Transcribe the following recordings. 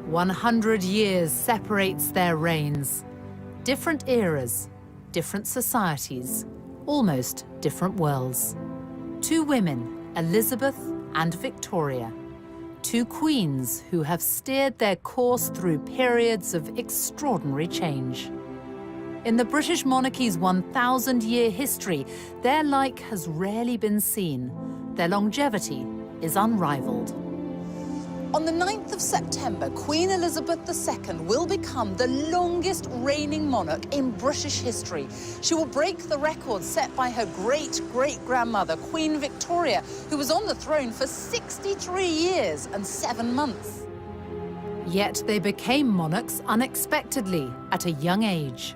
100 years separates their reigns. Different eras, different societies, almost different worlds. Two women, Elizabeth and Victoria. Two queens who have steered their course through periods of extraordinary change. In the British monarchy's 1,000-year history, their like has rarely been seen. Their longevity is unrivaled. On the 9th of September, Queen Elizabeth II will become the longest reigning monarch in British history. She will break the record set by her great-great-grandmother, Queen Victoria, who was on the throne for 63 years and 7 months. Yet they became monarchs unexpectedly at a young age.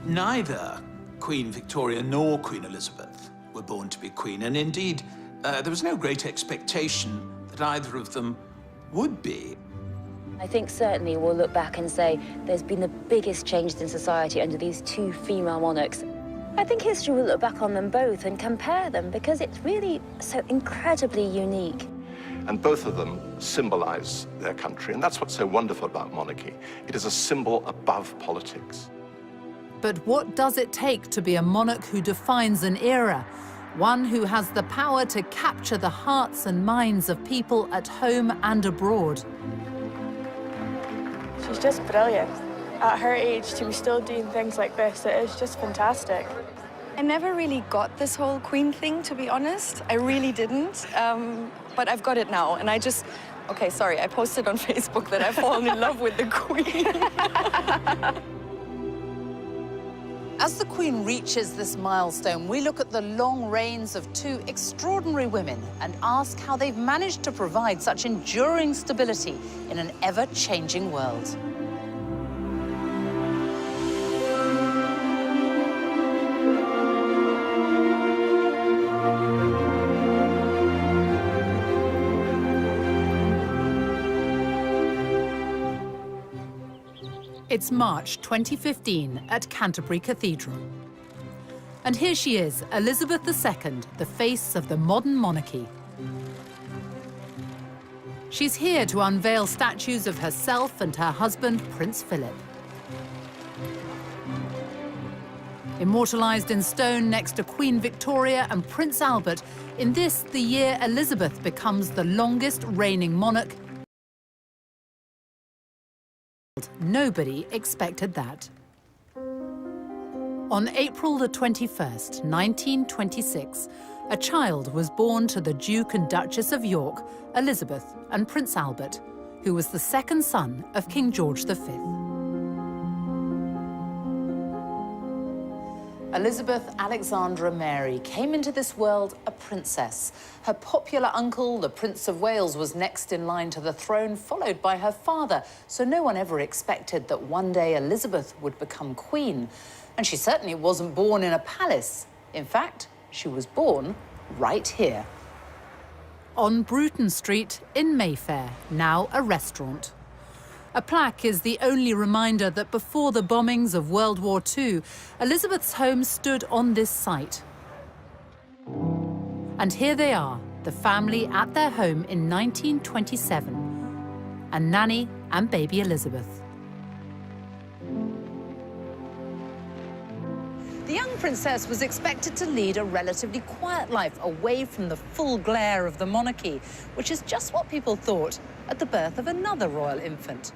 Neither Queen Victoria nor Queen Elizabeth were born to be queen, and indeed, there was no great expectation that either of them would be. I think certainly we'll look back and say there's been the biggest change in society under these two female monarchs. I think history will look back on them both and compare them because it's really so incredibly unique. And both of them symbolize their country, and that's what's so wonderful about monarchy. It is a symbol above politics. But what does it take to be a monarch who defines an era? One who has the power to capture the hearts and minds of people at home and abroad. She's just brilliant. At her age, to be still doing things like this, it is just fantastic. I never really got this whole queen thing, to be honest. I really didn't, but I've got it now, and I just... Okay, sorry, I posted on Facebook that I've fallen in love with the queen. As the Queen reaches this milestone, we look at the long reigns of two extraordinary women and ask how they've managed to provide such enduring stability in an ever-changing world. It's March 2015 at Canterbury Cathedral. And here she is, Elizabeth II, the face of the modern monarchy. She's here to unveil statues of herself and her husband, Prince Philip. Immortalised in stone next to Queen Victoria and Prince Albert, in this, the year Elizabeth becomes the longest reigning monarch. Nobody expected that. On April the 21st, 1926, a child was born to the Duke and Duchess of York, Elizabeth and Prince Albert, who was the second son of King George V. Elizabeth Alexandra Mary came into this world a princess. Her popular uncle, the Prince of Wales, was next in line to the throne, followed by her father. So no one ever expected that one day Elizabeth would become queen. And she certainly wasn't born in a palace. In fact, she was born right here. On Bruton Street in Mayfair, now a restaurant. A plaque is the only reminder that before the bombings of World War II, Elizabeth's home stood on this site. And here they are, the family at their home in 1927, and Nanny and baby Elizabeth. The young princess was expected to lead a relatively quiet life away from the full glare of the monarchy, which is just what people thought at the birth of another royal infant.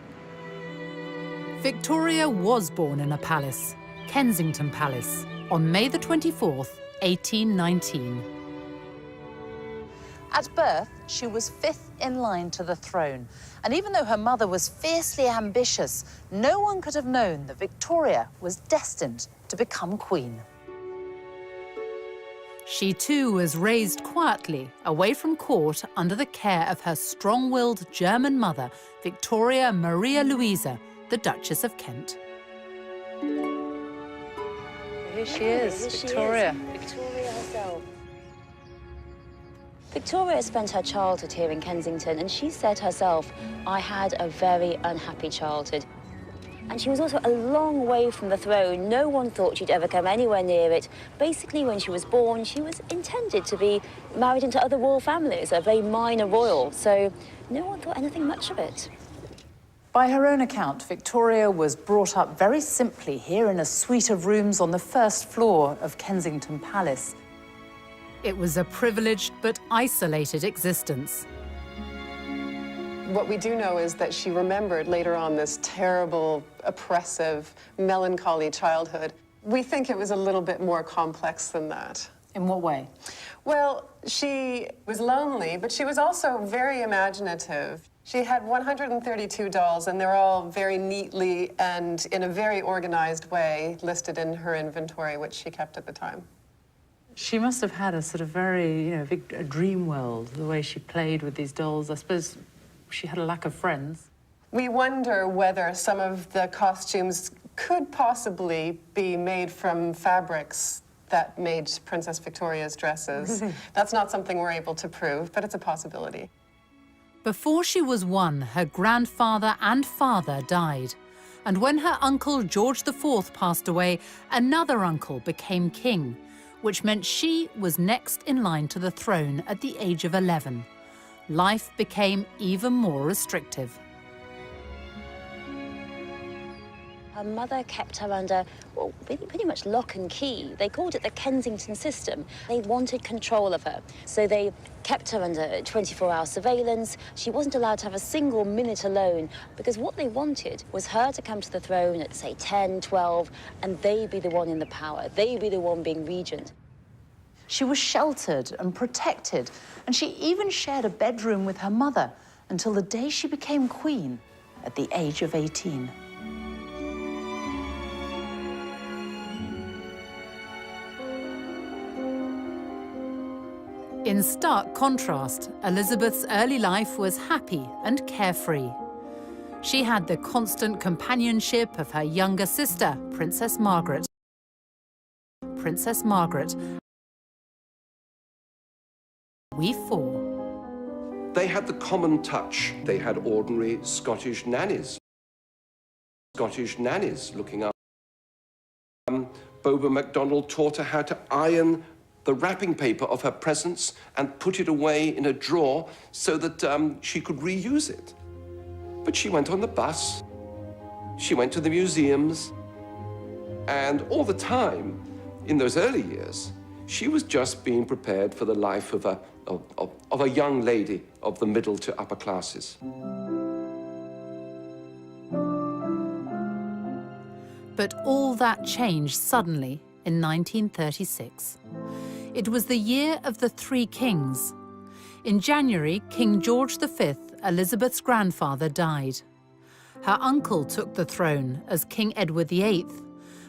Victoria was born in a palace, Kensington Palace, on May the 24th, 1819. At birth, she was fifth in line to the throne. And even though her mother was fiercely ambitious, no one could have known that Victoria was destined to become queen. She too was raised quietly, away from court, under the care of her strong-willed German mother, Victoria Maria Louisa, the Duchess of Kent. Here she is, Victoria. Victoria herself. Victoria spent her childhood here in Kensington, and she said herself, "I had a very unhappy childhood." And she was also a long way from the throne. No one thought she'd ever come anywhere near it. Basically, when she was born, she was intended to be married into other royal families, a very minor royal, so no one thought anything much of it. By her own account, Victoria was brought up very simply here in a suite of rooms on the first floor of Kensington Palace. It was a privileged but isolated existence. What we do know is that she remembered later on this terrible, oppressive, melancholy childhood. We think it was a little bit more complex than that. In what way? Well, she was lonely, but she was also very imaginative. She had 132 dolls, and they're all very neatly and in a very organized way listed in her inventory, which she kept at the time. She must have had a sort of very, a dream world, the way she played with these dolls. I suppose she had a lack of friends. We wonder whether some of the costumes could possibly be made from fabrics that made Princess Victoria's dresses. That's not something we're able to prove, but it's a possibility. Before she was 1, her grandfather and father died. And when her uncle George IV passed away, another uncle became king, which meant she was next in line to the throne at the age of 11. Life became even more restrictive. Her mother kept her under, well, pretty much lock and key. They called it the Kensington system. They wanted control of her, so they kept her under 24-hour surveillance. She wasn't allowed to have a single minute alone, because what they wanted was her to come to the throne at, say, 10, 12, and they be the one in the power. They be the one being regent. She was sheltered and protected, and she even shared a bedroom with her mother until the day she became queen at the age of 18. In stark contrast, Elizabeth's early life was happy and carefree. She had the constant companionship of her younger sister, Princess Margaret. We four. They had the common touch. They had ordinary Scottish nannies. Looking up. Boba MacDonald taught her how to iron the wrapping paper of her presents and put it away in a drawer so that she could reuse it. But she went on the bus, she went to the museums, and all the time, in those early years, she was just being prepared for the life of a young lady of the middle to upper classes. But all that changed suddenly in 1936. It was the year of the Three Kings. In January, King George V, Elizabeth's grandfather, died. Her uncle took the throne as King Edward VIII,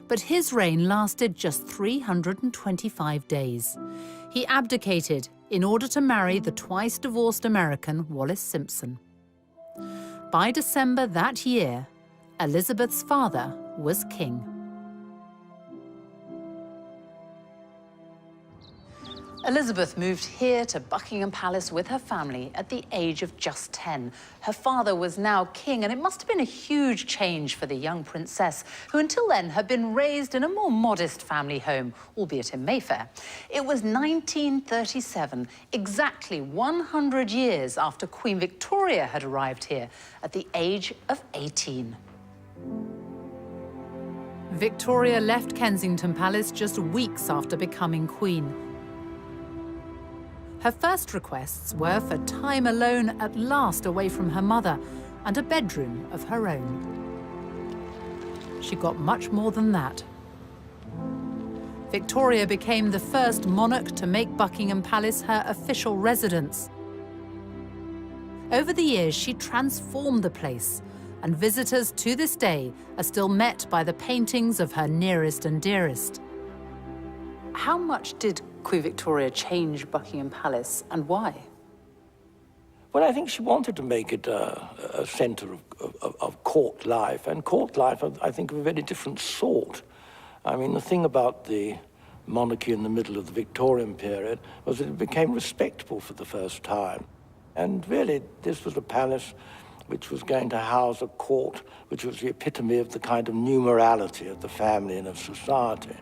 but his reign lasted just 325 days. He abdicated in order to marry the twice-divorced American Wallis Simpson. By December that year, Elizabeth's father was king. Elizabeth moved here to Buckingham Palace with her family at the age of just 10. Her father was now king, and it must have been a huge change for the young princess, who until then had been raised in a more modest family home, albeit in Mayfair. It was 1937, exactly 100 years after Queen Victoria had arrived here at the age of 18. Victoria left Kensington Palace just weeks after becoming queen. Her first requests were for time alone at last away from her mother and a bedroom of her own. She got much more than that. Victoria became the first monarch to make Buckingham Palace her official residence. Over the years, she transformed the place, and visitors to this day are still met by the paintings of her nearest and dearest. How much did Queen Victoria change Buckingham Palace, and why? Well, I think she wanted to make it a centre of court life, and court life, I think, of a very different sort. I mean, the thing about the monarchy in the middle of the Victorian period was that it became respectable for the first time. And really, this was a palace which was going to house a court which was the epitome of the kind of new morality of the family and of society.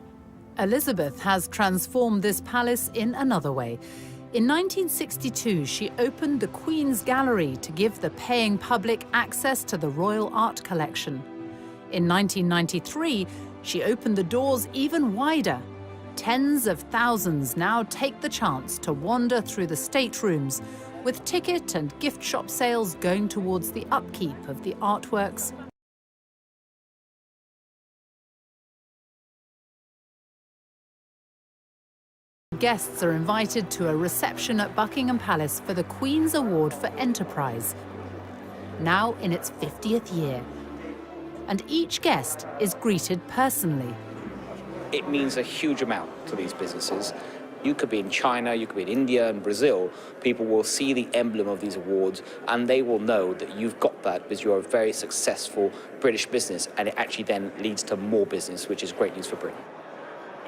Elizabeth has transformed this palace in another way. In 1962, she opened the Queen's Gallery to give the paying public access to the royal art collection. In 1993, she opened the doors even wider. Tens of thousands now take the chance to wander through the staterooms, with ticket and gift shop sales going towards the upkeep of the artworks. Guests are invited to a reception at Buckingham Palace for the Queen's Award for Enterprise, now in its 50th year. And each guest is greeted personally. It means a huge amount to these businesses. You could be in China, you could be in India and Brazil. People will see the emblem of these awards and they will know that you've got that because you're a very successful British business, and it actually then leads to more business, which is great news for Britain.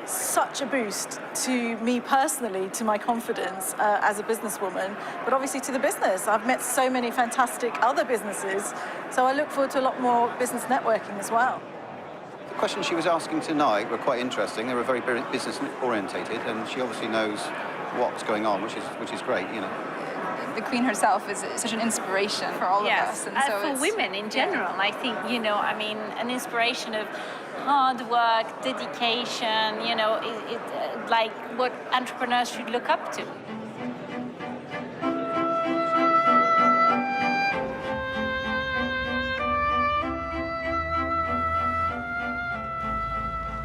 Such a boost to me personally, to my confidence as a businesswoman, but obviously to the business. I've met so many fantastic other businesses, so I look forward to a lot more business networking as well. The questions she was asking tonight were quite interesting. They were very business orientated, and she obviously knows what's going on, which is great, you know. The Queen herself is such an inspiration for all of us. And so for women in general, I think, you know, I mean, an inspiration of hard work, dedication, you know, like what entrepreneurs should look up to.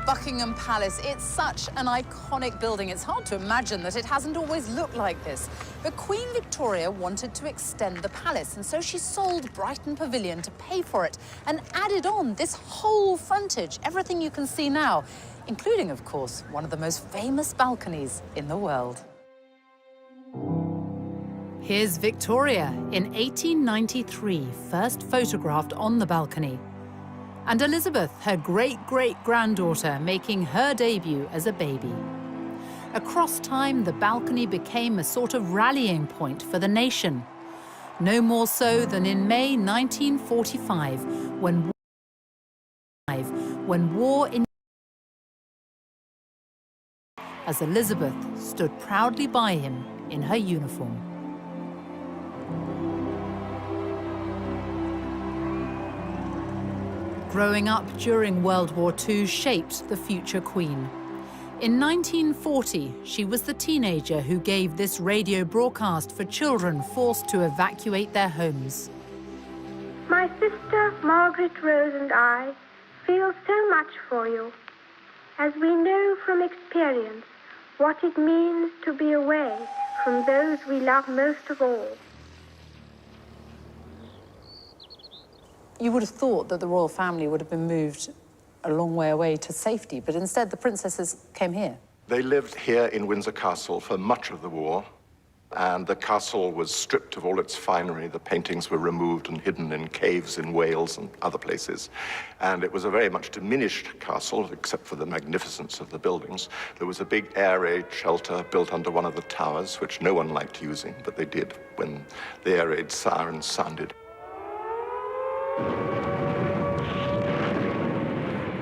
Buckingham Palace, it's such an iconic building. It's hard to imagine that it hasn't always looked like this. But Queen Victoria wanted to extend the palace, and so she sold Brighton Pavilion to pay for it and added on this whole frontage, everything you can see now, including, of course, one of the most famous balconies in the world. Here's Victoria in 1893, first photographed on the balcony. And Elizabeth, her great-great-granddaughter, making her debut as a baby. Across time, the balcony became a sort of rallying point for the nation. No more so than in May 1945, when war in... as Elizabeth stood proudly by him in her uniform. Growing up during World War II shaped the future Queen. In 1940, she was the teenager who gave this radio broadcast for children forced to evacuate their homes. My sister Margaret Rose and I feel so much for you, as we know from experience what it means to be away from those we love most of all. You would have thought that the royal family would have been moved a long way away to safety, but instead the princesses came here. They lived here in Windsor Castle for much of the war, and the castle was stripped of all its finery. The paintings were removed and hidden in caves in Wales and other places. And it was a very much diminished castle, except for the magnificence of the buildings. There was a big air raid shelter built under one of the towers, which no one liked using, but they did when the air raid sirens sounded.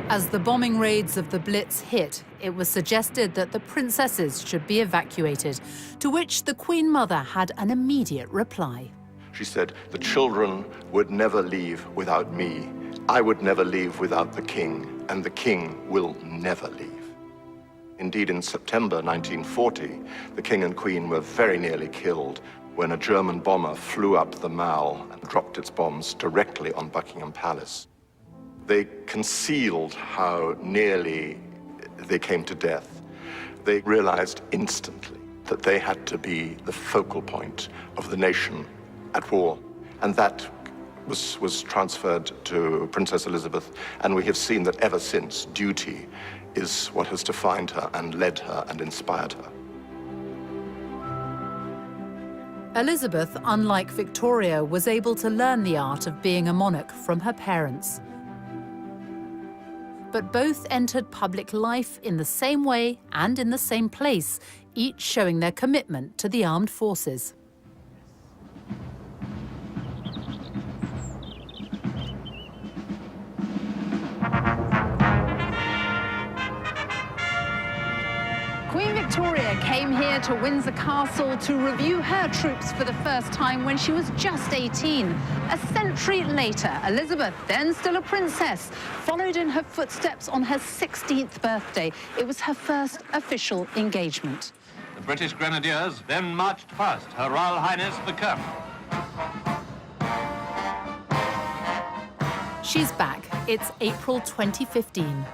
As the bombing raids of the Blitz hit, it was suggested that the princesses should be evacuated, to which the Queen Mother had an immediate reply. She said, "The children would never leave without me. I would never leave without the king, and the king will never leave." Indeed, in September 1940, the king and queen were very nearly killed when a German bomber flew up the Mall and dropped its bombs directly on Buckingham Palace. They concealed how nearly they came to death. They realized instantly that they had to be the focal point of the nation at war. And that was transferred to Princess Elizabeth, and we have seen that ever since, duty is what has defined her and led her and inspired her. Elizabeth, unlike Victoria, was able to learn the art of being a monarch from her parents. But both entered public life in the same way and in the same place, each showing their commitment to the armed forces. Queen Victoria came here to Windsor Castle to review her troops for the first time when she was just 18. A century later, Elizabeth, then still a princess, followed in her footsteps on her 16th birthday. It was her first official engagement. The British Grenadiers then marched past Her Royal Highness the Colonel. She's back. It's April 2015.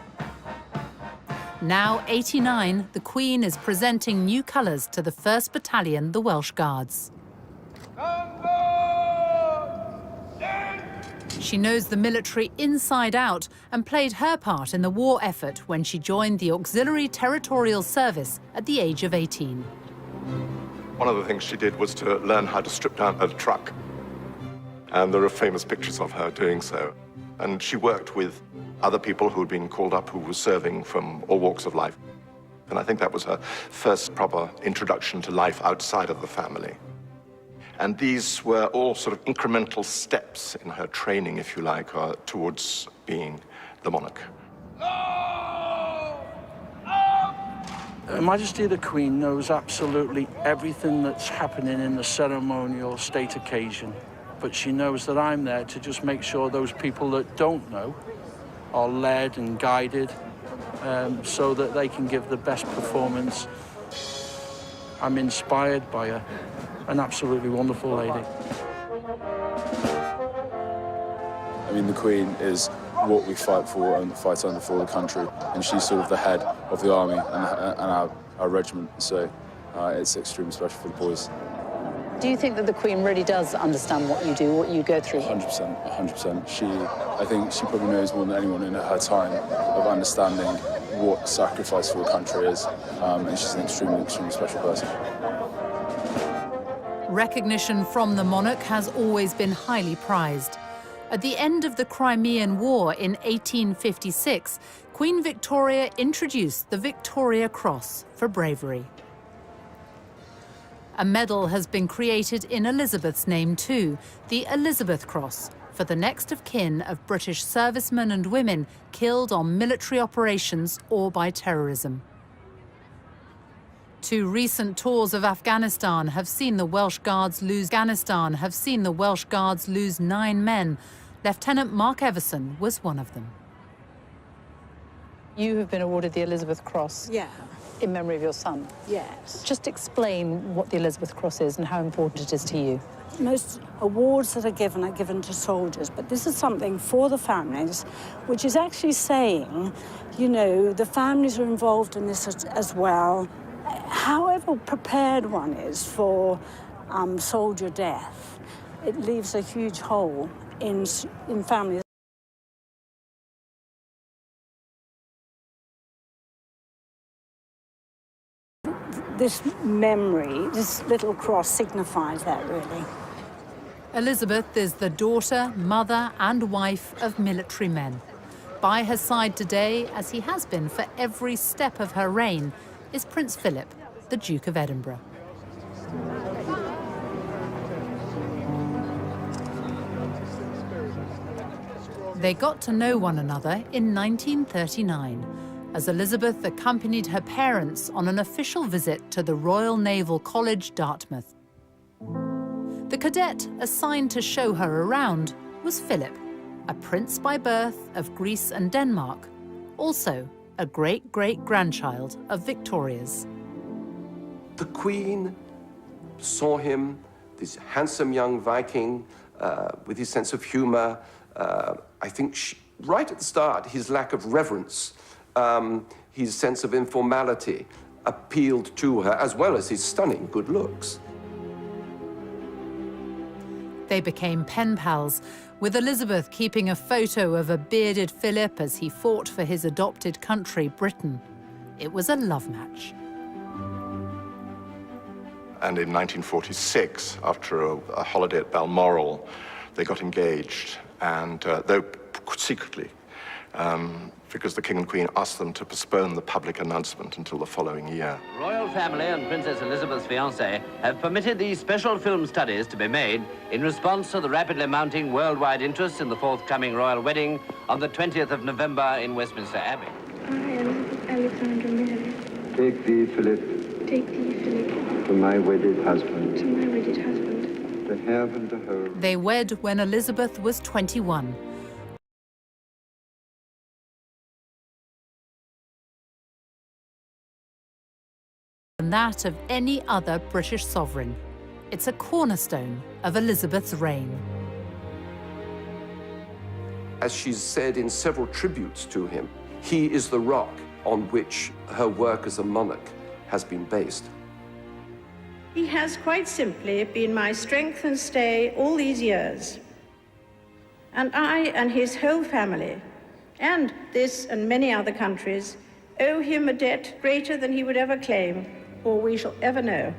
Now 89, the Queen is presenting new colours to the 1st Battalion, the Welsh Guards. She knows the military inside out and played her part in the war effort when she joined the Auxiliary Territorial Service at the age of 18. One of the things she did was to learn how to strip down a truck. And there are famous pictures of her doing so. And she worked with other people who had been called up who were serving from all walks of life. And I think that was her first proper introduction to life outside of the family. And these were all sort of incremental steps in her training, if you like, towards being the monarch. Her Majesty the Queen knows absolutely everything that's happening in the ceremonial state occasion. But she knows that I'm there to just make sure those people that don't know are led and guided so that they can give the best performance. I'm inspired by her, an absolutely wonderful lady. I mean, the Queen is what we fight for and fight under for the country, and she's sort of the head of the army and our regiment, so it's extremely special for the boys. Do you think that the Queen really does understand what you do, what you go through? 100%, 100%. I think she probably knows more than anyone in her time of understanding what sacrifice for the country is, and she's an extremely special person. Recognition from the monarch has always been highly prized. At the end of the Crimean War in 1856, Queen Victoria introduced the Victoria Cross for bravery. A medal has been created in Elizabeth's name too, the Elizabeth Cross, for the next of kin of British servicemen and women killed on military operations or by terrorism. 2 recent tours of Afghanistan have seen the Welsh Guards lose 9 men. Lieutenant Mark Everson was one of them. You have been awarded the Elizabeth Cross. Yeah. In memory of your son. Yes. Just explain what the Elizabeth Cross is and how important it is to you. Most awards that are given to soldiers, but this is something for the families, which is actually saying, you know, the families are involved in this as well. However prepared one is for soldier death, it leaves a huge hole in families. This memory, this little cross signifies that, really. Elizabeth is the daughter, mother and wife of military men. By her side today, as he has been for every step of her reign, is Prince Philip, the Duke of Edinburgh. They got to know one another in 1939, as Elizabeth accompanied her parents on an official visit to the Royal Naval College, Dartmouth. The cadet assigned to show her around was Philip, a prince by birth of Greece and Denmark, also a great-great-grandchild of Victoria's. The Queen saw him, this handsome young Viking with his sense of humor. I think right at the start, his lack of reverence, his sense of informality appealed to her, as well as his stunning good looks. They became pen pals, with Elizabeth keeping a photo of a bearded Philip as he fought for his adopted country, Britain. It was a love match. And in 1946, after a holiday at Balmoral, they got engaged, and though secretly, because the King and Queen asked them to postpone the public announcement until the following year. The royal family and Princess Elizabeth's fiancé have permitted these special film studies to be made in response to the rapidly mounting worldwide interest in the forthcoming royal wedding on the 20th of November in Westminster Abbey. I am Alexandra Mary. Take thee, Philip, Take thee, Philip, To my wedded husband. to my wedded husband. To have and to hold. They wed when Elizabeth was 21. And that of any other British sovereign. It's a cornerstone of Elizabeth's reign. As she's said in several tributes to him, he is the rock on which her work as a monarch has been based. He has quite simply been my strength and stay all these years. And I and his whole family, and this and many other countries, owe him a debt greater than he would ever claim, or we shall ever know.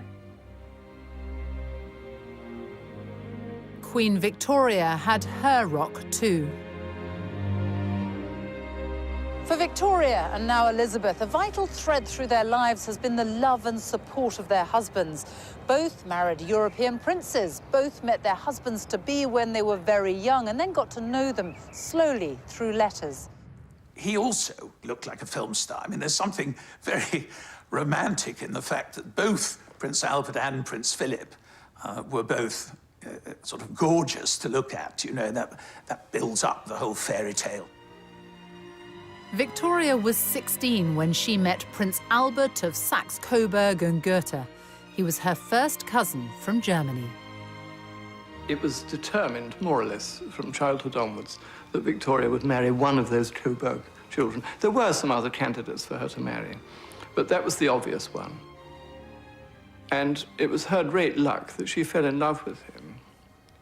Queen Victoria had her rock too. For Victoria and now Elizabeth, a vital thread through their lives has been the love and support of their husbands. Both married European princes, both met their husbands-to-be when they were very young and then got to know them slowly through letters. He also looked like a film star. I mean, there's something very romantic in the fact that both Prince Albert and Prince Philip were both sort of gorgeous to look at. You know, that builds up the whole fairy tale. Victoria was 16 when she met Prince Albert of Saxe-Coburg and Gotha. He was her first cousin from Germany. It was determined, more or less, from childhood onwards, that Victoria would marry one of those Coburg children. There were some other candidates for her to marry, but that was the obvious one. And it was her great luck that she fell in love with him,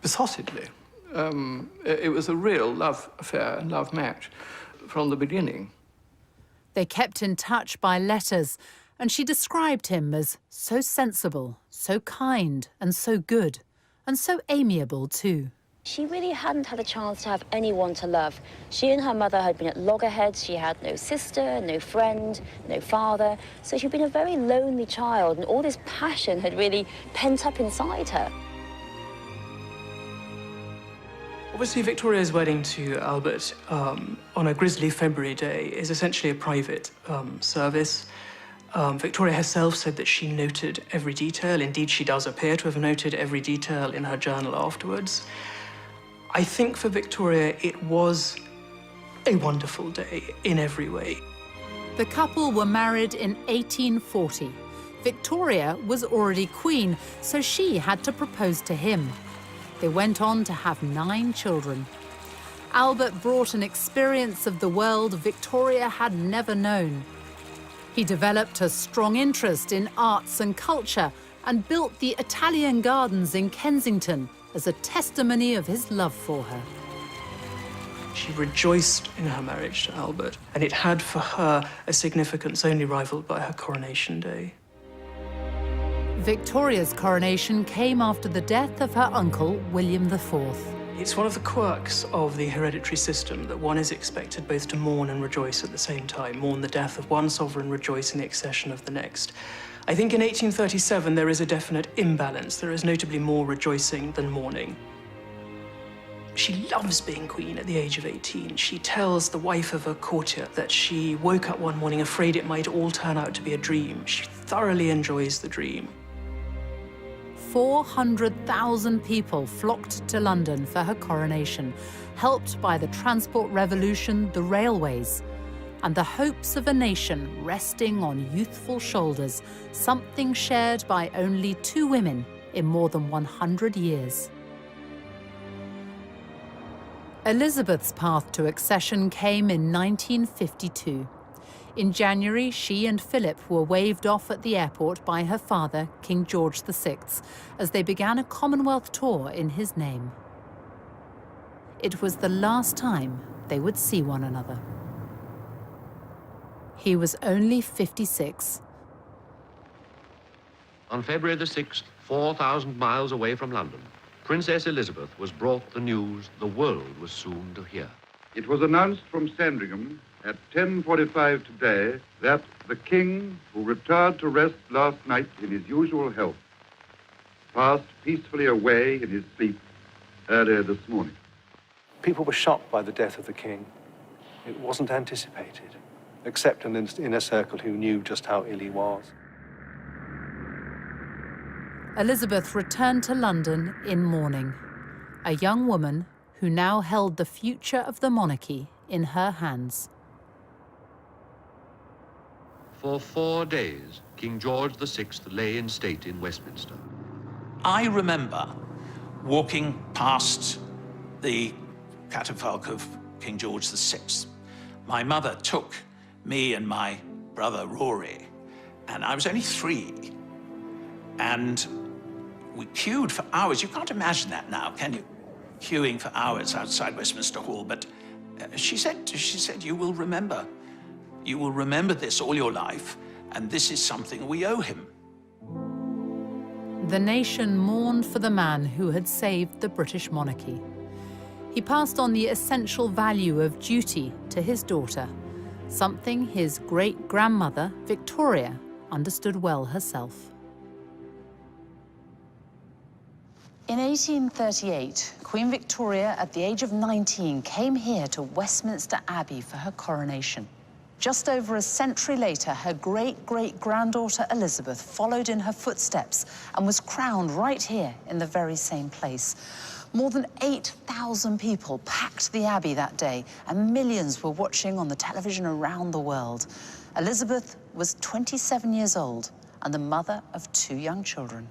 besottedly. It was a real love affair and love match from the beginning. They kept in touch by letters, and she described him as so sensible, so kind, and so good, and so amiable too. She really hadn't had a chance to have anyone to love. She and her mother had been at loggerheads. She had no sister, no friend, no father. So she'd been a very lonely child, and all this passion had really pent up inside her. Obviously, Victoria's wedding to Albert on a grisly February day is essentially a private service. Victoria herself said that she noted every detail. Indeed, she does appear to have noted every detail in her journal afterwards. I think for Victoria, it was a wonderful day in every way. The couple were married in 1840. Victoria was already queen, so she had to propose to him. They went on to have 9 children. Albert brought an experience of the world Victoria had never known. He developed a strong interest in arts and culture and built the Italian Gardens in Kensington as a testimony of his love for her. She rejoiced in her marriage to Albert, and it had for her a significance only rivaled by her coronation day. Victoria's coronation came after the death of her uncle, William IV. It's one of the quirks of the hereditary system that one is expected both to mourn and rejoice at the same time, mourn the death of one sovereign, rejoice in the accession of the next. I think in 1837 there is a definite imbalance. There is notably more rejoicing than mourning. She loves being queen at the age of 18. She tells the wife of a courtier that she woke up one morning afraid it might all turn out to be a dream. She thoroughly enjoys the dream. 400,000 people flocked to London for her coronation, helped by the transport revolution, the railways, and the hopes of a nation resting on youthful shoulders, something shared by only 2 women in more than 100 years. Elizabeth's path to accession came in 1952. In January, she and Philip were waved off at the airport by her father, King George VI, as they began a Commonwealth tour in his name. It was the last time they would see one another. He was only 56. On February the 6th, 4,000 miles away from London, Princess Elizabeth was brought the news the world was soon to hear. It was announced from Sandringham at 10:45 today that the King, who retired to rest last night in his usual health, passed peacefully away in his sleep earlier this morning. People were shocked by the death of the King. It wasn't anticipated, except in an inner circle who knew just how ill he was. Elizabeth returned to London in mourning, a young woman who now held the future of the monarchy in her hands. For 4 days, King George VI lay in state in Westminster. I remember walking past the catafalque of King George VI. My mother took me and my brother Rory, and I was only 3. And we queued for hours. You can't imagine that now, can you? Queuing for hours outside Westminster Hall. But she said, you will remember. You will remember this all your life, and this is something we owe him. The nation mourned for the man who had saved the British monarchy. He passed on the essential value of duty to his daughter, something his great-grandmother, Victoria, understood well herself. In 1838, Queen Victoria, at the age of 19, came here to Westminster Abbey for her coronation. Just over a century later, her great-great-granddaughter Elizabeth followed in her footsteps and was crowned right here in the very same place. More than 8,000 people packed the Abbey that day, and millions were watching on the television around the world. Elizabeth was 27 years old and the mother of 2 young children.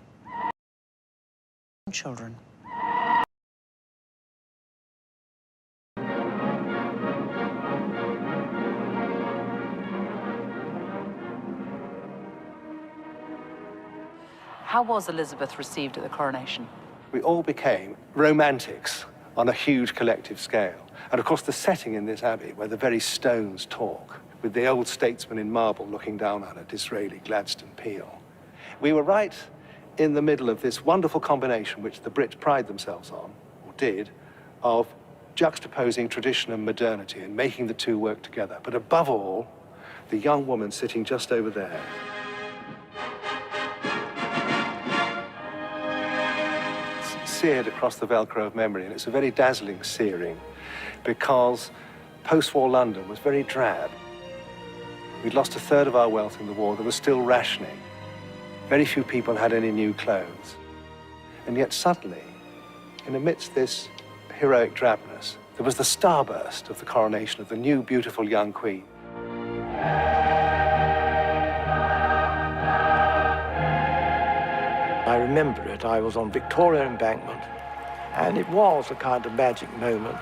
How was Elizabeth received at the coronation? We all became romantics on a huge collective scale. And of course, the setting in this abbey, where the very stones talk, with the old statesman in marble looking down on it, Disraeli, Gladstone, Peel. We were right in the middle of this wonderful combination, which the Brits pride themselves on, or did, of juxtaposing tradition and modernity and making the two work together. But above all, the young woman sitting just over there. Seared across the Velcro of memory, and it's a very dazzling searing because post-war London was very drab. We'd lost 1/3 of our wealth in the war. There was still rationing. Very few people had any new clothes. And yet suddenly, in amidst this heroic drabness, there was the starburst of the coronation of the new, beautiful young queen. I remember it. I was on Victoria Embankment, and it was a kind of magic moment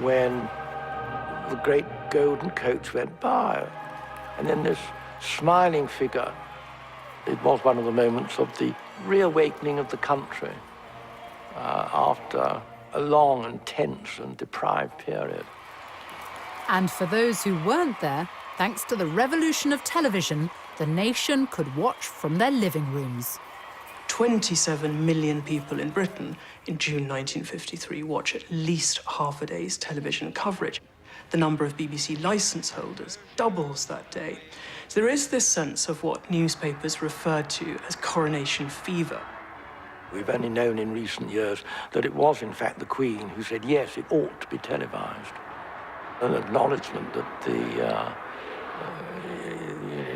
when the great golden coach went by, and then this smiling figure. It was one of the moments of the reawakening of the country after a long and tense and deprived period. And for those who weren't there, thanks to the revolution of television, the nation could watch from their living rooms. 27 million people in Britain in June 1953 watch at least half a day's television coverage. The number of BBC licence holders doubles that day. So there is this sense of what newspapers refer to as coronation fever. We've only known in recent years that it was, in fact, the Queen who said, yes, it ought to be televised. An acknowledgement that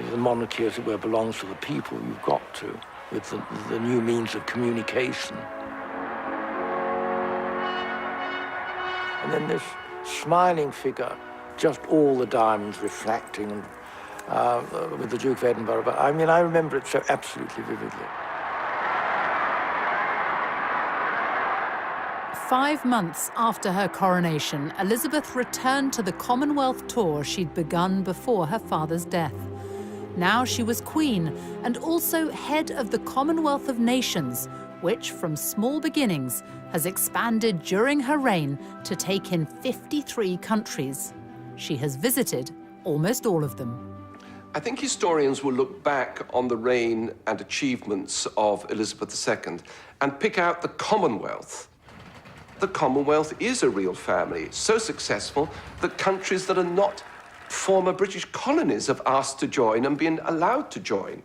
the monarchy, as it were, belongs to the people. You've got to, with the new means of communication. And then this smiling figure, just all the diamonds reflecting, with the Duke of Edinburgh. But I mean, I remember it so absolutely vividly. 5 months after her coronation, Elizabeth returned to the Commonwealth tour she'd begun before her father's death. Now she was Queen and also head of the Commonwealth of Nations, which, from small beginnings, has expanded during her reign to take in 53 countries. She has visited almost all of them. I think historians will look back on the reign and achievements of Elizabeth II and pick out the Commonwealth. The Commonwealth is a real family, so successful that countries that are not former British colonies have asked to join and been allowed to join.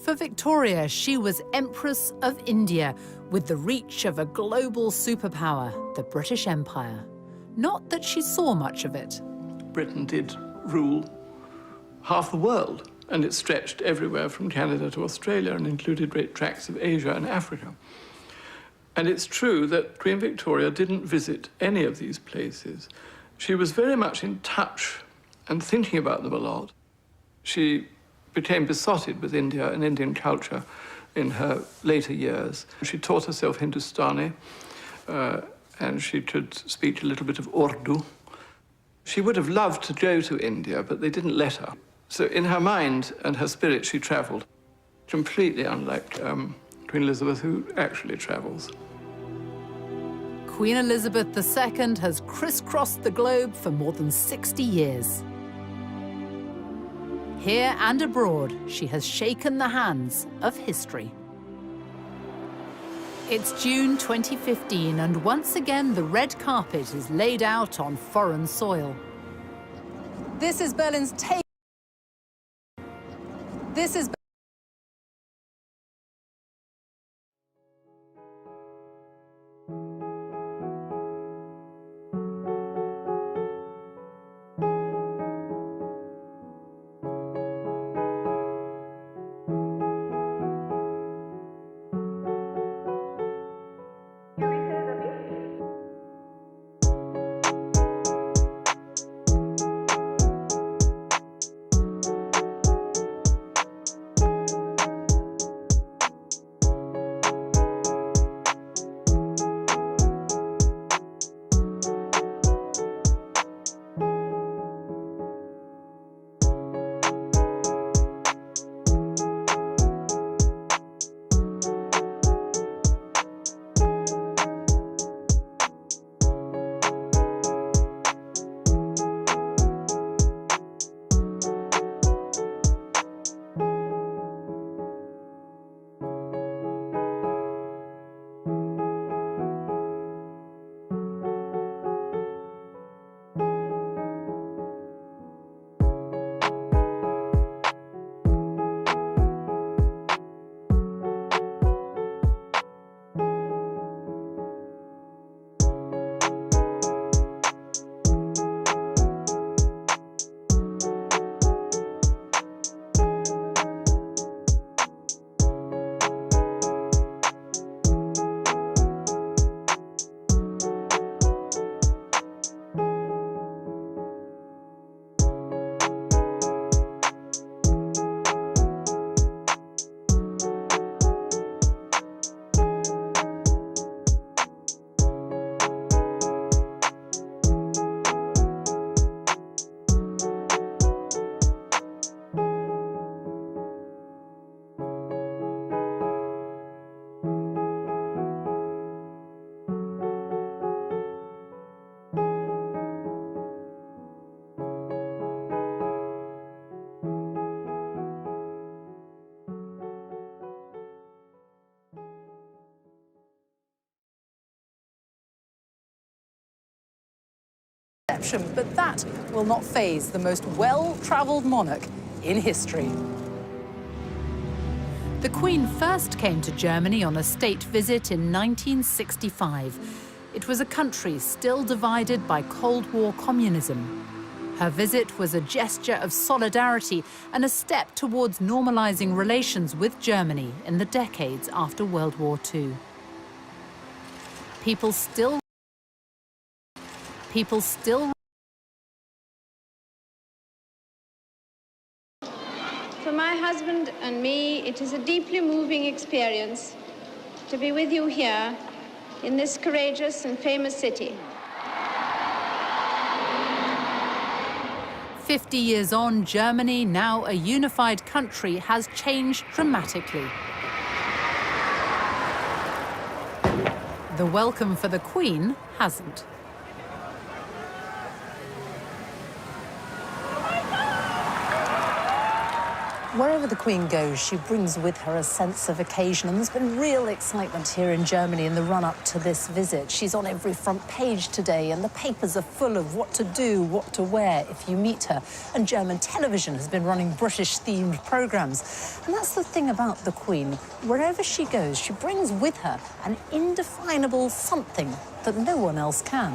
For Victoria, she was Empress of India, with the reach of a global superpower, the British Empire. Not that she saw much of it. Britain did rule half the world And it stretched everywhere from Canada to Australia and included great tracts of Asia and Africa. And it's true that Queen Victoria didn't visit any of these places. She was very much in touch and thinking about them a lot. She became besotted with India and Indian culture in her later years. She taught herself Hindustani, and she could speak a little bit of Urdu. She would have loved to go to India, but they didn't let her. So in her mind and her spirit, she travelled, completely unlike Queen Elizabeth, who actually travels. Queen Elizabeth II has crisscrossed the globe for more than 60 years. Here and abroad, she has shaken the hands of history. It's June 2015, and once again, the red carpet is laid out on foreign soil. This is Berlin's take. This is but that will not faze the most well-travelled monarch in history. The Queen first came to Germany on a state visit in 1965. It was a country still divided by Cold War communism. Her visit was a gesture of solidarity and a step towards normalizing relations with Germany in the decades after World War II. People still For my husband and me, it is a deeply moving experience to be with you here in this courageous and famous city. 50 years on, Germany, now a unified country, has changed dramatically. The welcome for the Queen hasn't. Wherever the Queen goes, she brings with her a sense of occasion, and there's been real excitement here in Germany in the run-up to this visit. She's on every front page today, and the papers are full of what to do, what to wear if you meet her. And German television has been running British-themed programmes. And that's the thing about the Queen. Wherever she goes, she brings with her an indefinable something that no one else can.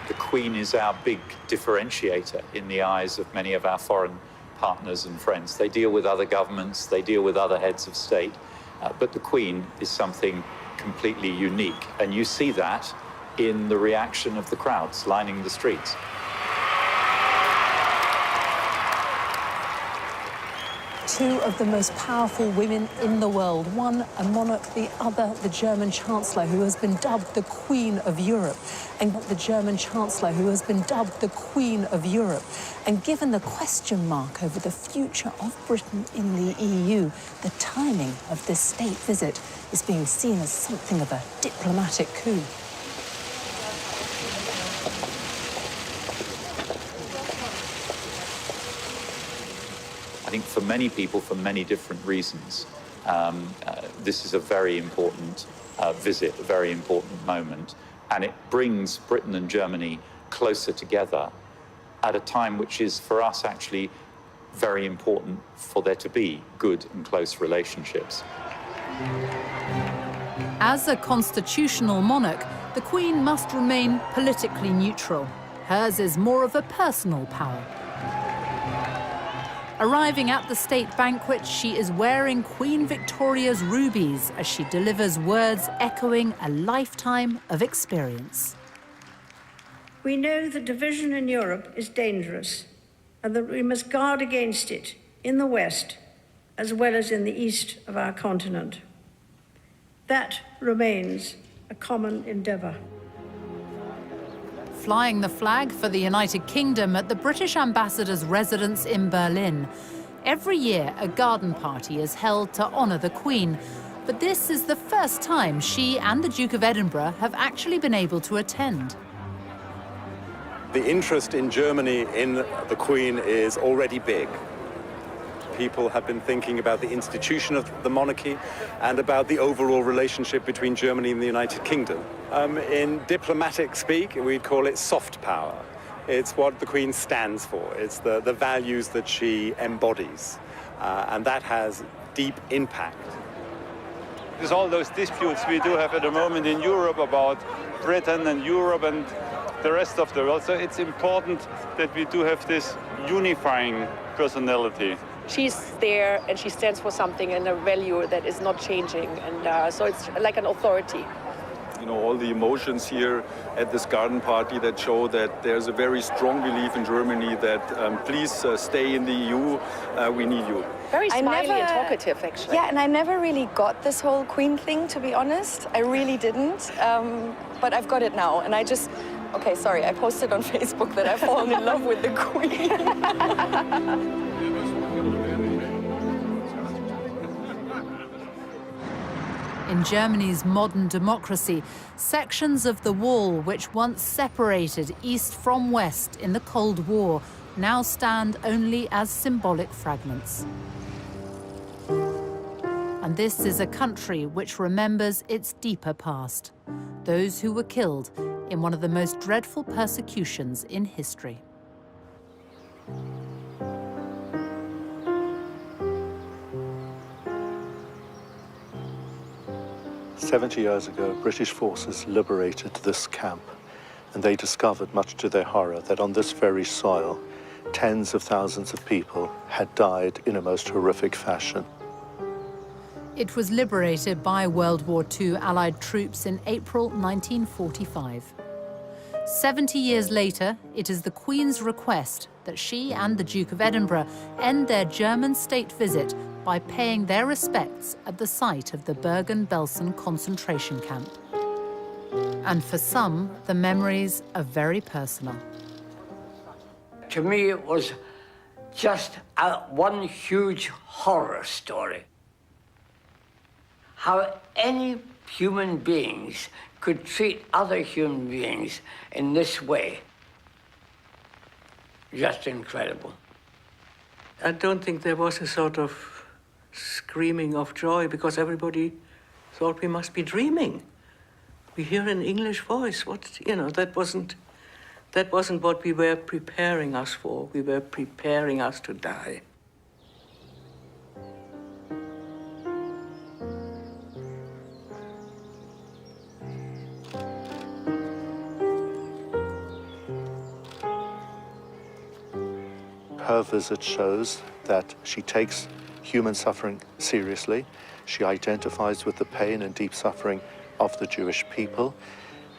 The Queen is our big differentiator in the eyes of many of our foreign partners and friends. They deal with other governments, they deal with other heads of state, but the Queen is something completely unique. And you see that in the reaction of the crowds lining the streets. Two of the most powerful women in the world, one a monarch, the other the German Chancellor, who has been dubbed the Queen of Europe, and the German Chancellor, who has been dubbed the Queen of Europe. And given the question mark over the future of Britain in the EU, the timing of this state visit is being seen as something of a diplomatic coup. I think for many people, for many different reasons, this is a very important visit, a very important moment, and it brings Britain and Germany closer together at a time which is, for us, actually very important for there to be good and close relationships. As a constitutional monarch, the Queen must remain politically neutral. Hers is more of a personal power. Arriving at the state banquet, she is wearing Queen Victoria's rubies as she delivers words echoing a lifetime of experience. We know that division in Europe is dangerous and that we must guard against it in the West as well as in the east of our continent. That remains a common endeavour. Flying the flag for the United Kingdom at the British ambassador's residence in Berlin. Every year, a garden party is held to honour the Queen, but this is the first time she and the Duke of Edinburgh have actually been able to attend. The interest in Germany in the Queen is already big. People have been thinking about the institution of the monarchy and about the overall relationship between Germany and the United Kingdom. In diplomatic speak, we'd call it soft power. It's what the Queen stands for. It's the values that she embodies, and that has deep impact. There's all those disputes we do have at the moment in Europe about Britain and Europe and the rest of the world. So it's important that we do have this unifying personality. She's there and she stands for something and a value that is not changing. And so it's like an authority. You know, all the emotions here at this garden party that show that there's a very strong belief in Germany that please stay in the EU, we need you. Very smiley and talkative, actually. Yeah, and I never really got this whole Queen thing, to be honest. I really didn't. But I've got it now, and I just... Okay, sorry, I posted on Facebook that I've fallen in love with the Queen. In Germany's modern democracy, sections of the wall which once separated East from West in the Cold War now stand only as symbolic fragments. And this is a country which remembers its deeper past, those who were killed in one of the most dreadful persecutions in history. 70 years ago, British forces liberated this camp, and they discovered, much to their horror, that on this very soil, tens of thousands of people had died in a most horrific fashion. It was liberated by World War II Allied troops in April 1945. 70 years later, it is the Queen's request that she and the Duke of Edinburgh end their German state visit by paying their respects at the site of the Bergen-Belsen concentration camp. And for some, the memories are very personal. To me, it was just one huge horror story. How any human beings could treat other human beings in this way. Just incredible. I don't think there was a sort of screaming of joy because everybody thought we must be dreaming. We hear an English voice. That wasn't what we were preparing us for. We were preparing us to die. her visit shows that she takes human suffering seriously. She identifies with the pain and deep suffering of the Jewish people.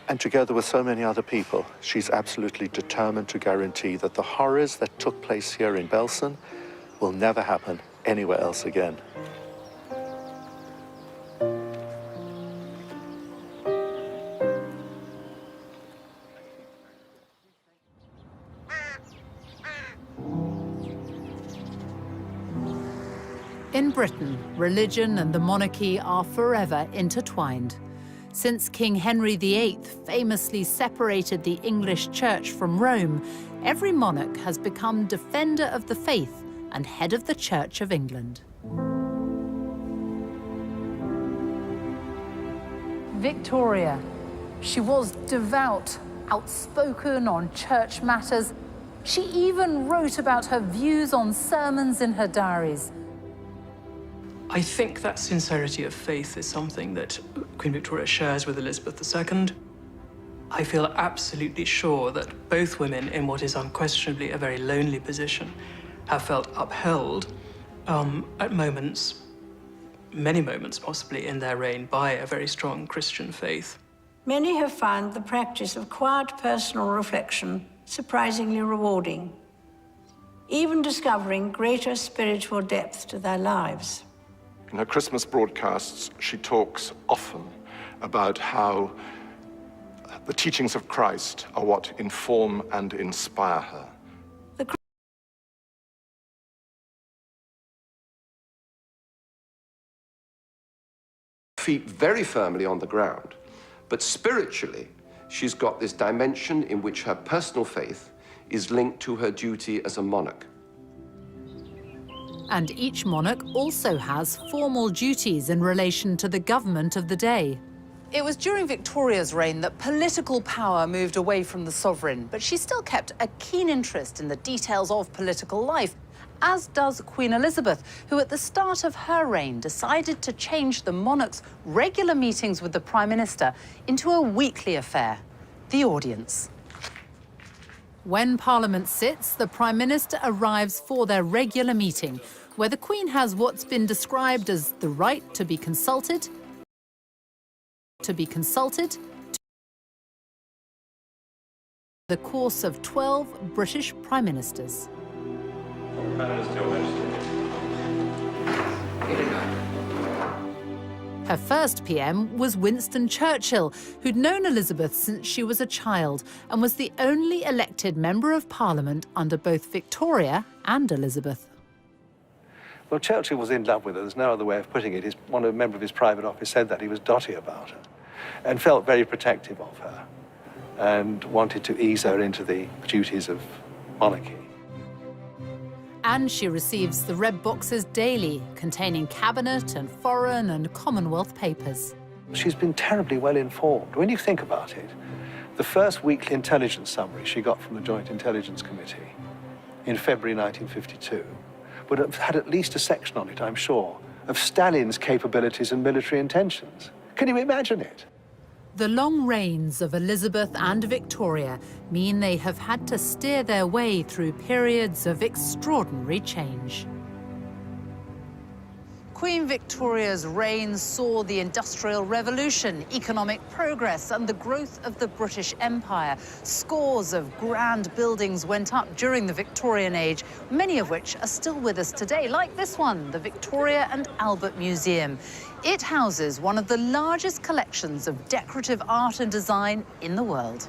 And together with so many other people, she's absolutely determined to guarantee that the horrors that took place here in Belsen will never happen anywhere else again. In Britain, religion and the monarchy are forever intertwined. Since King Henry VIII famously separated the English church from Rome, every monarch has become defender of the faith and head of the Church of England. Victoria. She was devout, outspoken on church matters. She even wrote about her views on sermons in her diaries. I think that sincerity of faith is something that Queen Victoria shares with Elizabeth II. I feel absolutely sure that both women, in what is unquestionably a very lonely position, have felt upheld at moments, many moments possibly in their reign, by a very strong Christian faith. Many have found the practice of quiet personal reflection surprisingly rewarding, even discovering greater spiritual depth to their lives. In her Christmas broadcasts, she talks often about how the teachings of Christ are what inform and inspire her. Feet very firmly on the ground, but spiritually, she's got this dimension in which her personal faith is linked to her duty as a monarch. And each monarch also has formal duties in relation to the government of the day. It was during Victoria's reign that political power moved away from the sovereign, but she still kept a keen interest in the details of political life, as does Queen Elizabeth, who at the start of her reign decided to change the monarch's regular meetings with the Prime Minister into a weekly affair, the audience. When Parliament sits, the Prime Minister arrives for their regular meeting, where the Queen has what's been described as the right to be consulted, the course of 12 British Prime Ministers. Her first PM was Winston Churchill, who'd known Elizabeth since she was a child and was the only elected member of Parliament under both Victoria and Elizabeth. Well, Churchill was in love with her. There's no other way of putting it. A member of his private office said that he was dotty about her and felt very protective of her and wanted to ease her into the duties of monarchy. And she receives the red boxes daily, containing cabinet and foreign and Commonwealth papers. She's been terribly well informed. When you think about it, the first weekly intelligence summary she got from the Joint Intelligence Committee in February 1952 would have had at least a section on it, I'm sure, of Stalin's capabilities and military intentions. Can you imagine it? The long reigns of Elizabeth and Victoria mean they have had to steer their way through periods of extraordinary change. Queen Victoria's reign saw the Industrial Revolution, economic progress, and the growth of the British Empire. Scores of grand buildings went up during the Victorian age, many of which are still with us today, like this one, the Victoria and Albert Museum. It houses one of the largest collections of decorative art and design in the world.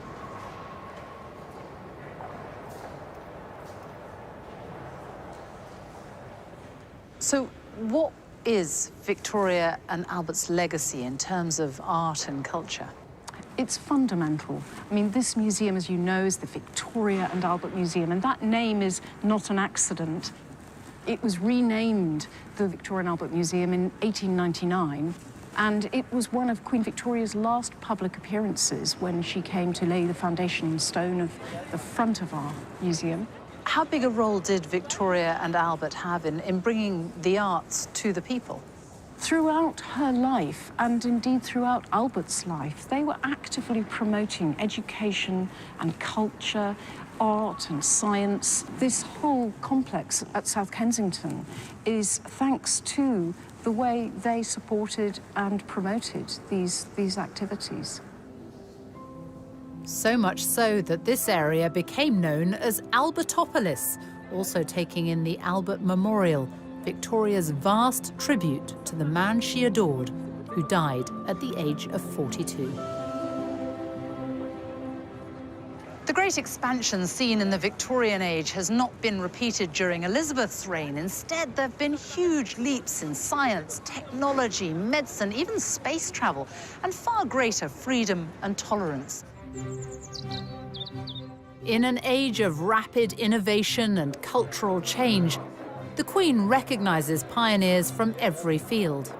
So, what is Victoria and Albert's legacy in terms of art and culture? It's fundamental. I mean, this museum, as you know, is the Victoria and Albert Museum, and that name is not an accident. It was renamed the Victoria and Albert Museum in 1899, and it was one of Queen Victoria's last public appearances when she came to lay the foundation stone of the front of our museum. How big a role did Victoria and Albert have in bringing the arts to the people? Throughout her life, and indeed throughout Albert's life, they were actively promoting education and culture art and science. This whole complex at South Kensington is thanks to the way they supported and promoted these activities. So much so that this area became known as Albertopolis, also taking in the Albert Memorial, Victoria's vast tribute to the man she adored, who died at the age of 42. The great expansion seen in the Victorian age has not been repeated during Elizabeth's reign. Instead, there have been huge leaps in science, technology, medicine, even space travel, and far greater freedom and tolerance. In an age of rapid innovation and cultural change, the Queen recognises pioneers from every field.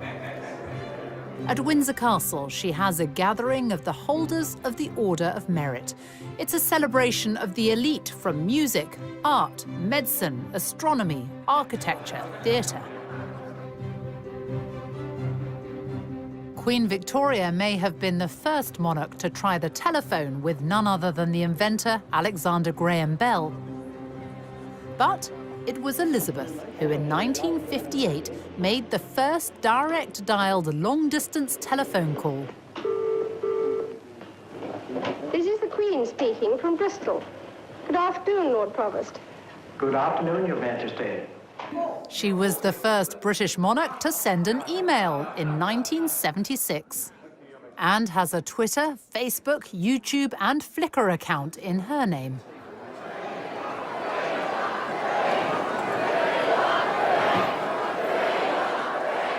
At Windsor Castle, she has a gathering of the holders of the Order of Merit. It's a celebration of the elite from music, art, medicine, astronomy, architecture, theatre. Queen Victoria may have been the first monarch to try the telephone with none other than the inventor Alexander Graham Bell. But it was Elizabeth who, in 1958, made the first direct-dialed long-distance telephone call. This is the Queen speaking from Bristol. Good afternoon, Lord Provost. Good afternoon, Your Majesty. She was the first British monarch to send an email in 1976, and has a Twitter, Facebook, YouTube, and Flickr account in her name.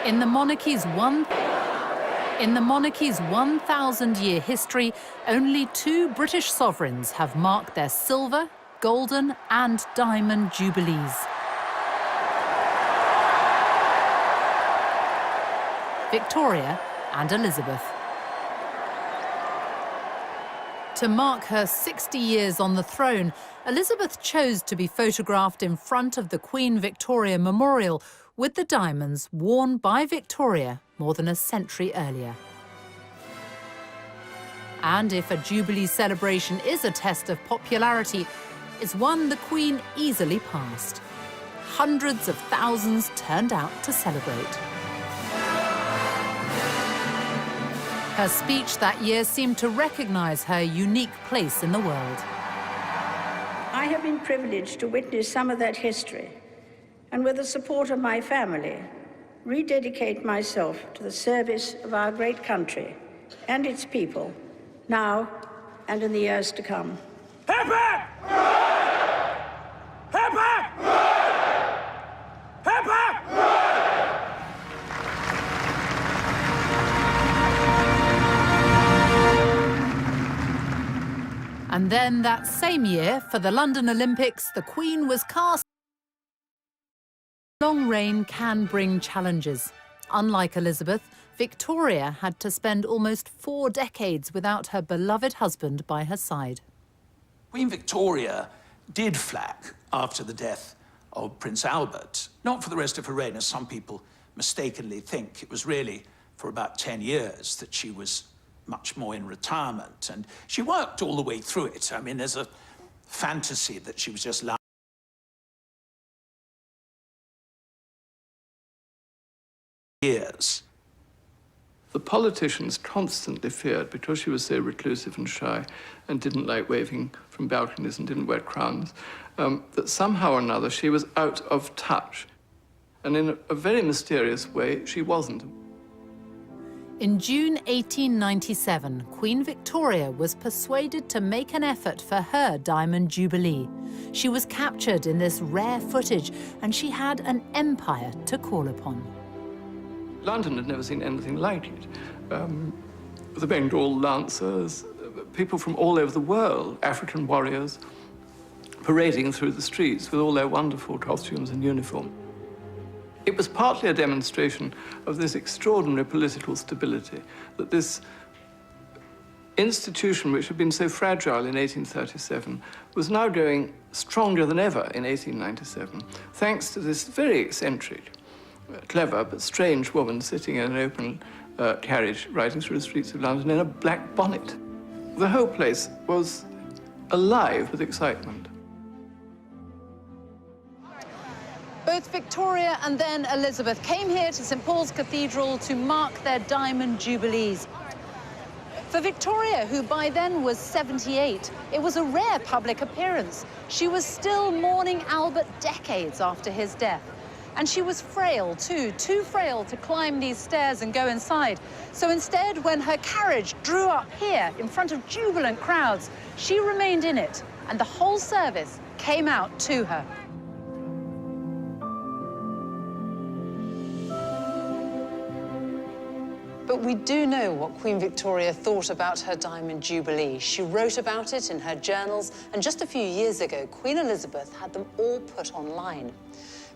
In the monarchy's 1,000-year history, only 2 British sovereigns have marked their silver, golden, and diamond jubilees. Victoria and Elizabeth. To mark her 60 years on the throne, Elizabeth chose to be photographed in front of the Queen Victoria Memorial with the diamonds worn by Victoria more than a century earlier. And if a Jubilee celebration is a test of popularity, it's one the Queen easily passed. Hundreds of thousands turned out to celebrate. Her speech that year seemed to recognise her unique place in the world. I have been privileged to witness some of that history, and with the support of my family, rededicate myself to the service of our great country and its people, now and in the years to come. Hip hip! Hip hip! Hip hip! And then that same year, for the London Olympics, the Queen was cast. Long reign can bring challenges. Unlike Elizabeth, Victoria had to spend almost 4 decades without her beloved husband by her side. Queen Victoria did flack after the death of Prince Albert, not for the rest of her reign, as some people mistakenly think. It was really for about 10 years that she was much more in retirement, and she worked all the way through it. I mean, there's a fantasy that she was just years. The politicians constantly feared, because she was so reclusive and shy and didn't like waving from balconies and didn't wear crowns, that somehow or another she was out of touch. And in a very mysterious way, she wasn't. In June 1897, Queen Victoria was persuaded to make an effort for her Diamond Jubilee. She was captured in this rare footage, and she had an empire to call upon. London had never seen anything like it. The Bengal Lancers, people from all over the world, African warriors, parading through the streets with all their wonderful costumes and uniform. It was partly a demonstration of this extraordinary political stability, that this institution, which had been so fragile in 1837, was now going stronger than ever in 1897, thanks to this very eccentric, clever but strange woman sitting in an open carriage riding through the streets of London in a black bonnet. The whole place was alive with excitement. Both Victoria and then Elizabeth came here to St. Paul's Cathedral to mark their Diamond Jubilees. For Victoria, who by then was 78, it was a rare public appearance. She was still mourning Albert decades after his death. And she was frail, too frail to climb these stairs and go inside. So instead, when her carriage drew up here in front of jubilant crowds, she remained in it, and the whole service came out to her. But we do know what Queen Victoria thought about her Diamond Jubilee. She wrote about it in her journals, and just a few years ago, Queen Elizabeth had them all put online.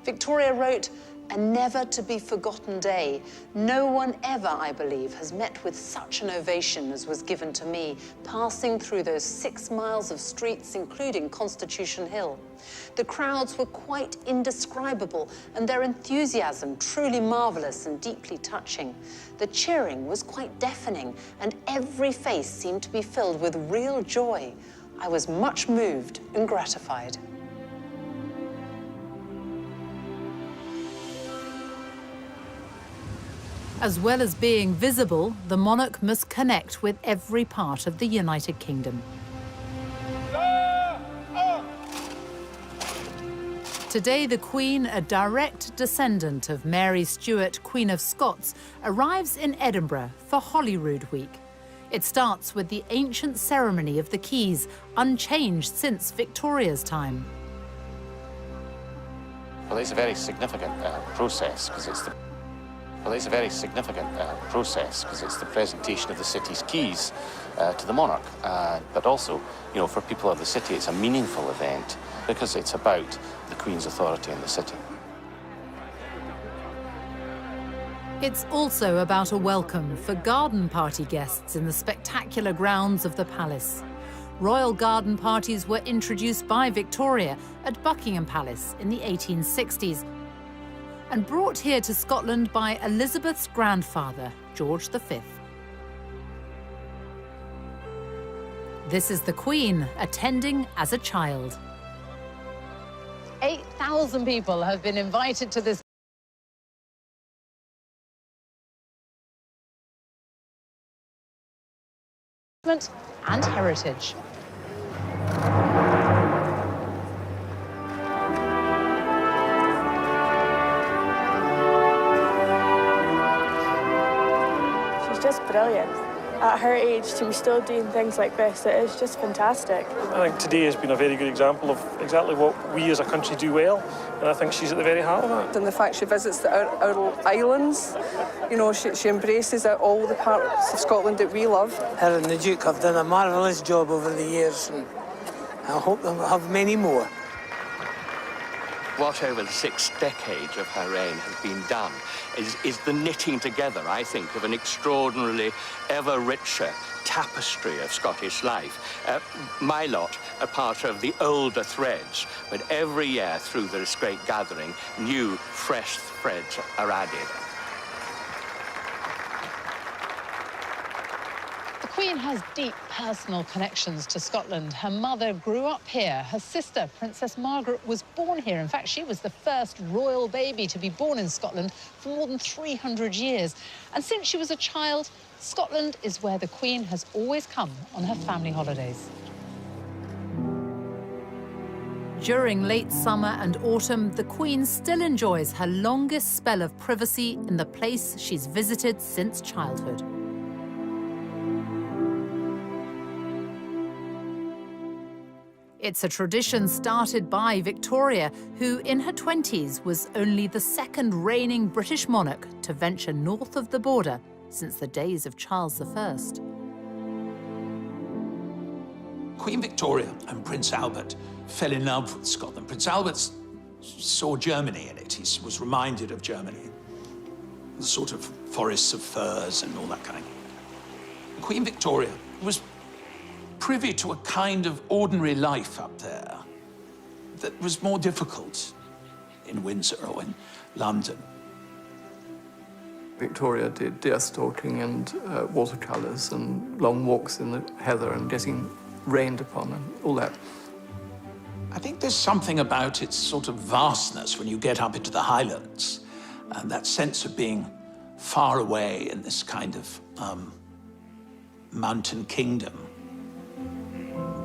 Victoria wrote, "A never-to-be-forgotten day. No one ever, I believe, has met with such an ovation as was given to me, passing through those 6 miles of streets, including Constitution Hill. The crowds were quite indescribable, and their enthusiasm truly marvelous and deeply touching. The cheering was quite deafening, and every face seemed to be filled with real joy. I was much moved and gratified." As well as being visible, the monarch must connect with every part of the United Kingdom. Today, the Queen, a direct descendant of Mary Stuart, Queen of Scots, arrives in Edinburgh for Holyrood Week. It starts with the ancient ceremony of the keys, unchanged since Victoria's time. Well, it's a very significant process because it's the presentation of the city's keys to the monarch. But also, you know, for people of the city, it's a meaningful event because it's about the Queen's authority in the city. It's also about a welcome for garden party guests in the spectacular grounds of the palace. Royal garden parties were introduced by Victoria at Buckingham Palace in the 1860s and brought here to Scotland by Elizabeth's grandfather, George V. This is the Queen attending as a child. 8,000 people have been invited to this and heritage. She's just brilliant. At her age, to be still doing things like this, it is just fantastic. I think today has been a very good example of exactly what we as a country do well, and I think she's at the very heart of that. And the fact she visits our islands, you know, she embraces all the parts of Scotland that we love. Her and the Duke have done a marvellous job over the years, and I hope they'll have many more. What over the 6 decades of her reign has been done is the knitting together, I think, of an extraordinarily ever richer tapestry of Scottish life. My lot are part of the older threads, but every year through this great gathering, new, fresh threads are added. The Queen has deep personal connections to Scotland. Her mother grew up here. Her sister, Princess Margaret, was born here. In fact, she was the first royal baby to be born in Scotland for more than 300 years. And since she was a child, Scotland is where the Queen has always come on her family holidays. During late summer and autumn, the Queen still enjoys her longest spell of privacy in the place she's visited since childhood. It's a tradition started by Victoria, who in her 20s was only the second reigning British monarch to venture north of the border since the days of Charles I. Queen Victoria and Prince Albert fell in love with Scotland. Prince Albert saw Germany in it. He was reminded of Germany, the sort of forests of firs and all that kind of thing. Queen Victoria was privy to a kind of ordinary life up there that was more difficult in Windsor or in London. Victoria did deer stalking and watercolours and long walks in the heather and getting rained upon and all that. I think there's something about its sort of vastness when you get up into the Highlands, and that sense of being far away in this kind of mountain kingdom.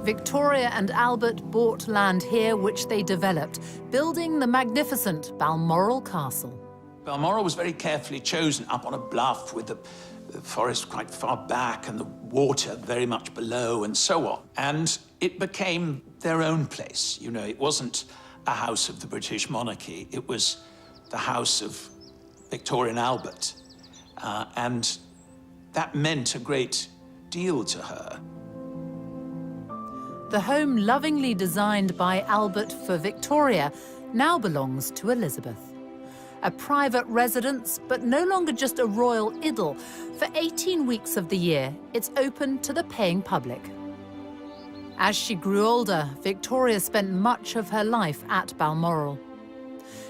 Victoria and Albert bought land here, which they developed, building the magnificent Balmoral Castle. Balmoral was very carefully chosen up on a bluff with the forest quite far back and the water very much below and so on. And it became their own place. You know, it wasn't a house of the British monarchy. It was the house of Victoria and Albert. And that meant a great deal to her. The home lovingly designed by Albert for Victoria now belongs to Elizabeth. A private residence, but no longer just a royal idyll. For 18 weeks of the year, it's open to the paying public. As she grew older, Victoria spent much of her life at Balmoral.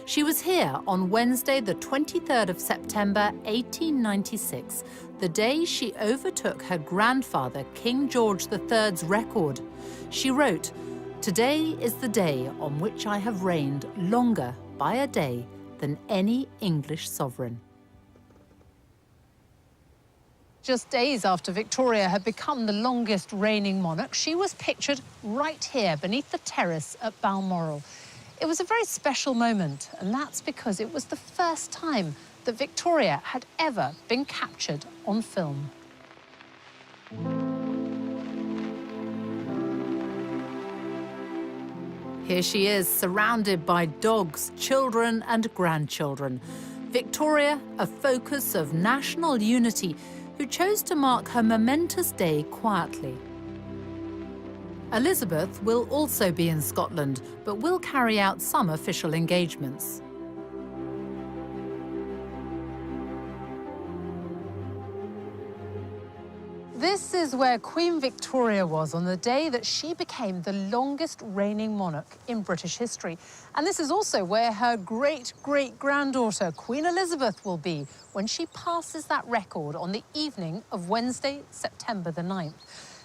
She was here on Wednesday, the 23rd of September, 1896, the day she overtook her grandfather, King George III's record. She wrote, "Today is the day on which I have reigned longer by a day than any English sovereign." Just days after Victoria had become the longest reigning monarch, she was pictured right here beneath the terrace at Balmoral. It was a very special moment, and that's because it was the first time that Victoria had ever been captured on film. Here she is, surrounded by dogs, children and grandchildren. Victoria, a focus of national unity, who chose to mark her momentous day quietly. Elizabeth will also be in Scotland, but will carry out some official engagements. This is where Queen Victoria was on the day that she became the longest reigning monarch in British history. And this is also where her great-great-granddaughter, Queen Elizabeth, will be when she passes that record on the evening of Wednesday, September the 9th.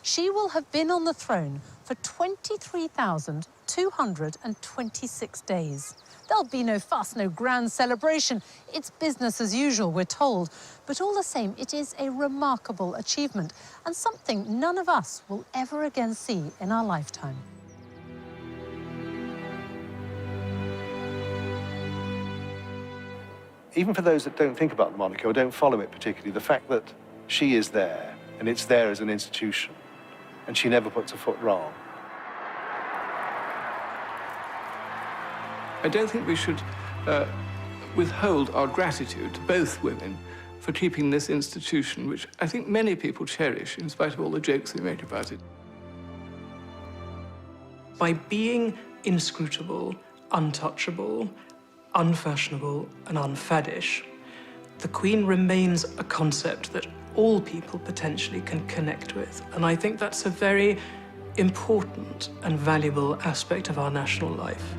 She will have been on the throne for 23,226 days. There'll be no fuss, no grand celebration. It's business as usual, we're told. But all the same, it is a remarkable achievement and something none of us will ever again see in our lifetime. Even for those that don't think about the monarchy or don't follow it particularly, the fact that she is there and it's there as an institution and she never puts a foot wrong. I don't think we should withhold our gratitude to both women for keeping this institution, which I think many people cherish, in spite of all the jokes we make about it. By being inscrutable, untouchable, unfashionable and unfaddish, the Queen remains a concept that all people potentially can connect with. And I think that's a very important and valuable aspect of our national life.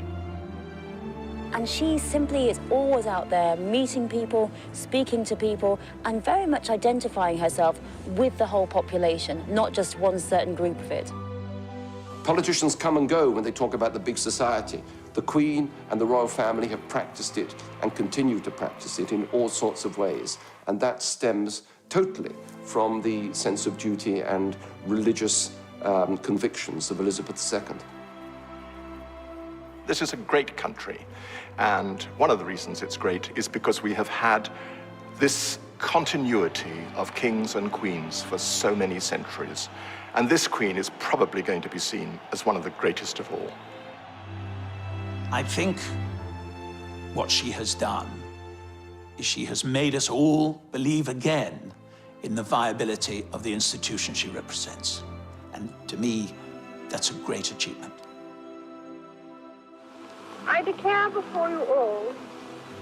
And she simply is always out there meeting people, speaking to people, and very much identifying herself with the whole population, not just one certain group of it. Politicians come and go when they talk about the big society. The Queen and the royal family have practiced it and continue to practice it in all sorts of ways. And that stems totally from the sense of duty and religious convictions of Elizabeth II. This is a great country, and one of the reasons it's great is because we have had this continuity of kings and queens for so many centuries, and this queen is probably going to be seen as one of the greatest of all. I think what she has done is she has made us all believe again in the viability of the institution she represents. And to me, that's a great achievement. I declare before you all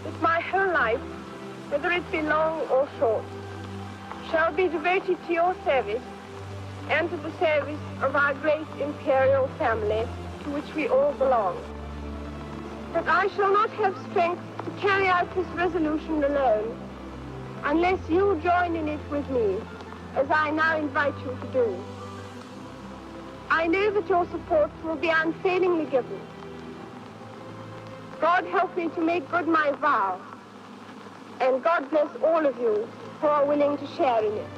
that my whole life, whether it be long or short, shall be devoted to your service and to the service of our great imperial family to which we all belong. That I shall not have strength to carry out this resolution alone unless you join in it with me, as I now invite you to do. I know that your support will be unfailingly given. God help me to make good my vow, and God bless all of you who are willing to share in it.